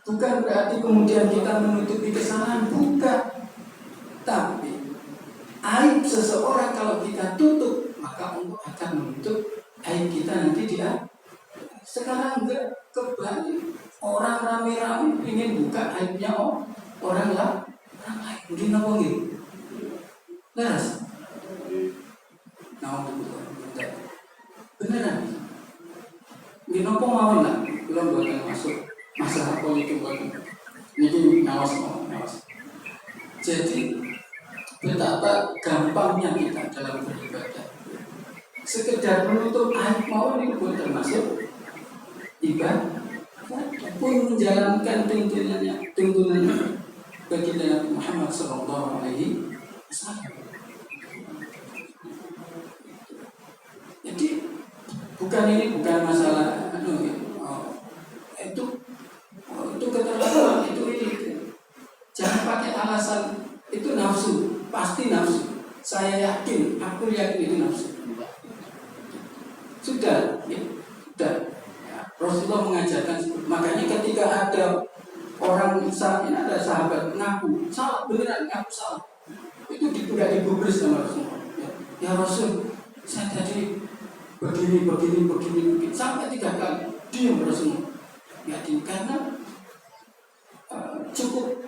Bukan berarti kemudian kita menutupi kesalahan, bukan. Tapi aib seseorang kalau kita tutup, maka Allah akan menutup aib kita nanti dia. Sekarang enggak, kembali orang rame-rame ingin buka aibnya orang lain. Mungkin apa gitu? Beres. Nah, beneran. Mungkin apa mau lah? Belum bukan masuk masalah politik bukan. Ini nawas. Jadi betapa gampangnya kita dalam beribadah. Sekedar menutup aib mau ini pun termasuk ibadah. Pun menjalankan tuntunannya bagi Nabi Muhammad Sallallahu Alaihi Wasallam. Jadi bukan masalah itu keterlaluan itu. Jangan pakai alasan itu nafsu, pasti nafsu. Aku yakin itu nafsu. Sudah. Rasulullah mengajarkan, makanya ketika ada orang misalnya ada sahabat ngaku salah, beneran ngaku salah, itu tidak digubris sama Rasulullah. Ya Rasul, saya tadi begini sampai 3 kali diam Rasulullah. Ya karena cukup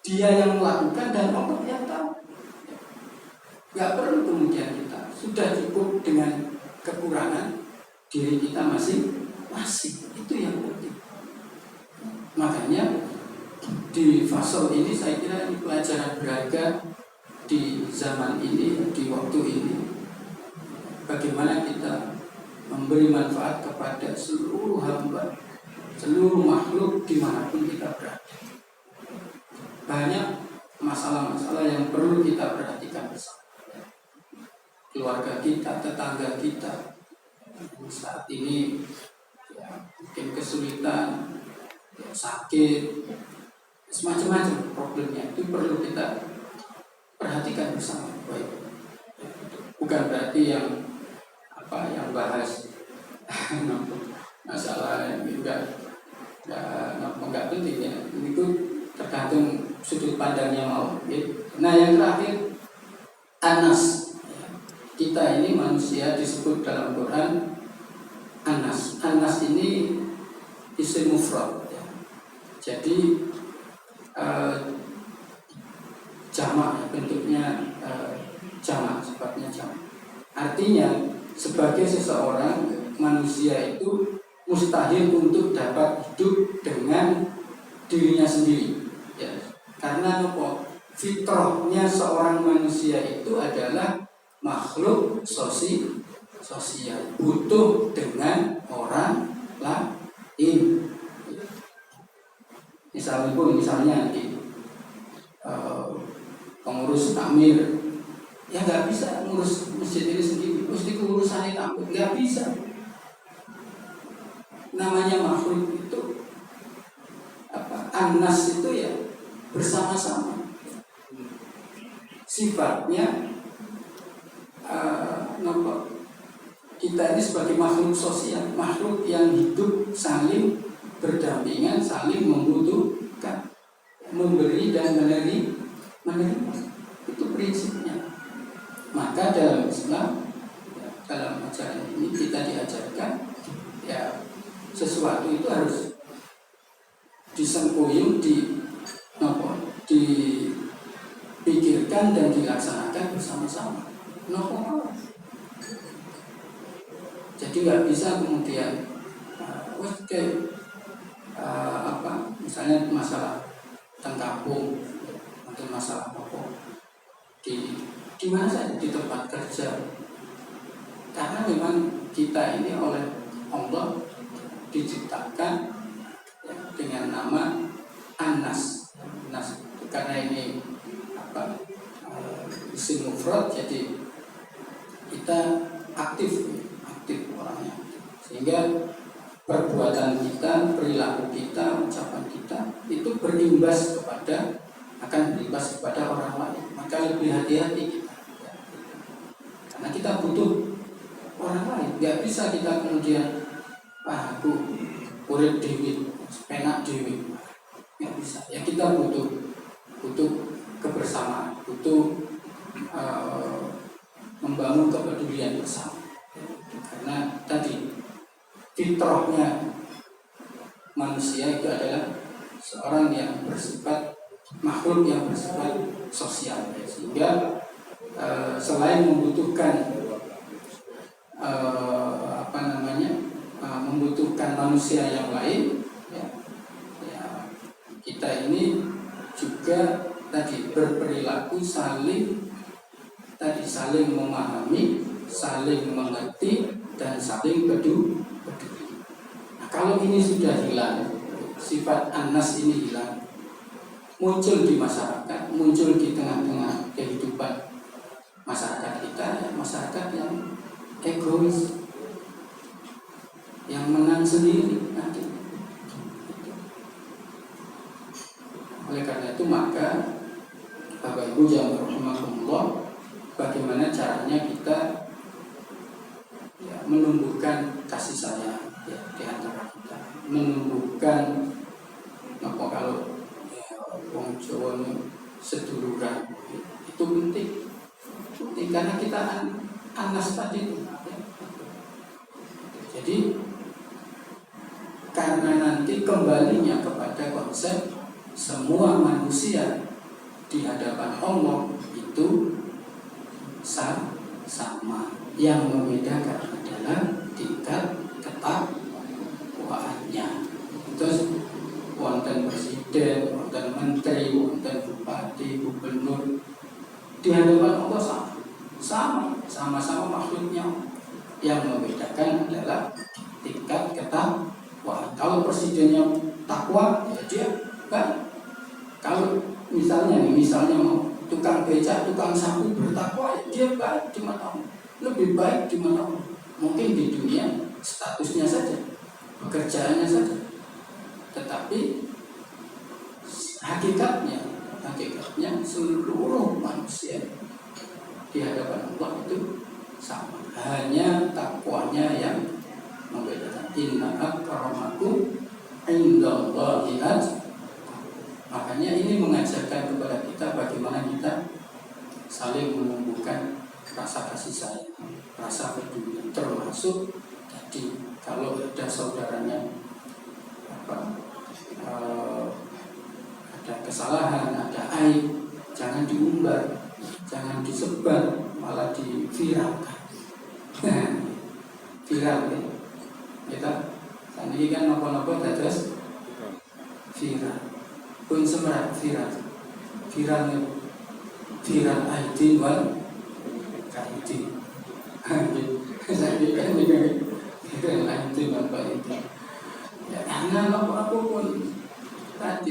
dia yang melakukan dan Allah yang tahu. Gak perlu kemudian kita sudah cukup dengan kekurangan diri kita masih itu yang penting. Makanya di fasal ini saya kira ini pelajaran berharga di zaman ini, di waktu ini. Bagaimana kita memberi manfaat kepada seluruh hamba, seluruh makhluk dimanapun kita berada. Banyak masalah-masalah yang perlu kita perhatikan bersama. Keluarga kita, tetangga kita, saat ini mungkin kesulitan, sakit, semacam-macam problemnya, itu perlu kita perhatikan bersama. Baik. Bukan berarti yang bahas masalah yang enggak penting ya. Itu tergantung sudut pandangnya mau. Nah yang terakhir, Anas. Kita ini manusia disebut dalam Quran Anas. Anas ini isim mufrad ya. Jadi jamak, bentuknya jamak, sifatnya jamak. Artinya sebagai seseorang manusia itu mustahil untuk dapat hidup dengan dirinya sendiri ya. Karena fitrahnya seorang manusia itu adalah makhluk sosial, butuh dengan orang lain. Misalnya pengurus takmir ya nggak bisa ngurus masjid ini sendiri, mesti urusannya takmir, nggak bisa. Namanya makhluk itu Anas itu ya bersama-sama. Sifatnya kita ini sebagai makhluk sosial, makhluk yang hidup saling berdampingan, saling membutuhkan, memberi dan menerima. Itu prinsipnya. Maka dalam Islam, dalam ajaran ini kita diajarkan ya sesuatu itu harus disengkuyung, dipikirkan dan dilaksanakan bersama-sama. Jadi nggak bisa kemudian misalnya masalah tentang kampung atau masalah di mana saja, di tempat kerja. Karena memang kita ini oleh Allah diciptakan ya, dengan nama Anas. Karena ini isim mufrad, jadi kita aktif orangnya, sehingga perbuatan kita, perilaku kita, ucapan kita itu akan berimbas kepada orang lain. Maka lebih hati-hati kita, karena kita butuh orang lain. Gak bisa kita kemudian aku urip dewi, penak dewi, Ya kita butuh kebersamaan, butuh membangun kepedulian bersama. Karena tadi fitrahnya manusia itu adalah seorang yang bersifat makhluk yang bersifat sosial, sehingga selain membutuhkan membutuhkan manusia yang lain, kita ini juga tadi berperilaku saling memahami, saling mengerti, dan saling peduli. Nah, kalau ini sudah hilang, sifat anas ini hilang, muncul di masyarakat, muncul di tengah-tengah kehidupan masyarakat kita, masyarakat yang egois, yang menang sendiri nanti. Oleh karena itu maka Bapak Ibu yang rahimakumullah, bagaimana caranya kita menumbuhkan kasih sayang di antara kita, menumbuhkan kalau wong Jawa seduluran, itu penting karena kita anas tadi. Jadi karena nanti kembalinya kepada konsep semua manusia di hadapan Allah itu sama. Yang membedakan adalah tingkat ketakwaannya. Terus wonten presiden, wonten menteri, wonten bupati, gubernur, di hadapan Allah sama-sama makhluknya. Yang membedakan adalah tingkat ketakwaan. Kalau presidennya takwa, ya dia baik. Kalau misalnya mau tukang becak, tukang sapu bertakwa, ya dia baik di mata Allah. Lebih baik di mata Allah. Mungkin di dunia statusnya saja, pekerjaannya saja. Tetapi hakikatnya seluruh manusia di hadapan Allah itu sama. Hanya takwanya yang membedakan. Inna akramakum indallahi atqakum. Makanya ini mengajarkan kepada kita bagaimana kita saling menumbuhkan rasa kasih sayang, rasa peduli. Termasuk tadi kalau ada saudaranya ada kesalahan, ada aib, jangan diumbar, jangan disebar, malah diviralkan. Viral ya. Kita saat ini kan nopo-nopo terus viral. Pun semerah viral aidin wal kaidin. Saya kan viral aidin wal kaidin. Ya, karena apa pun tadi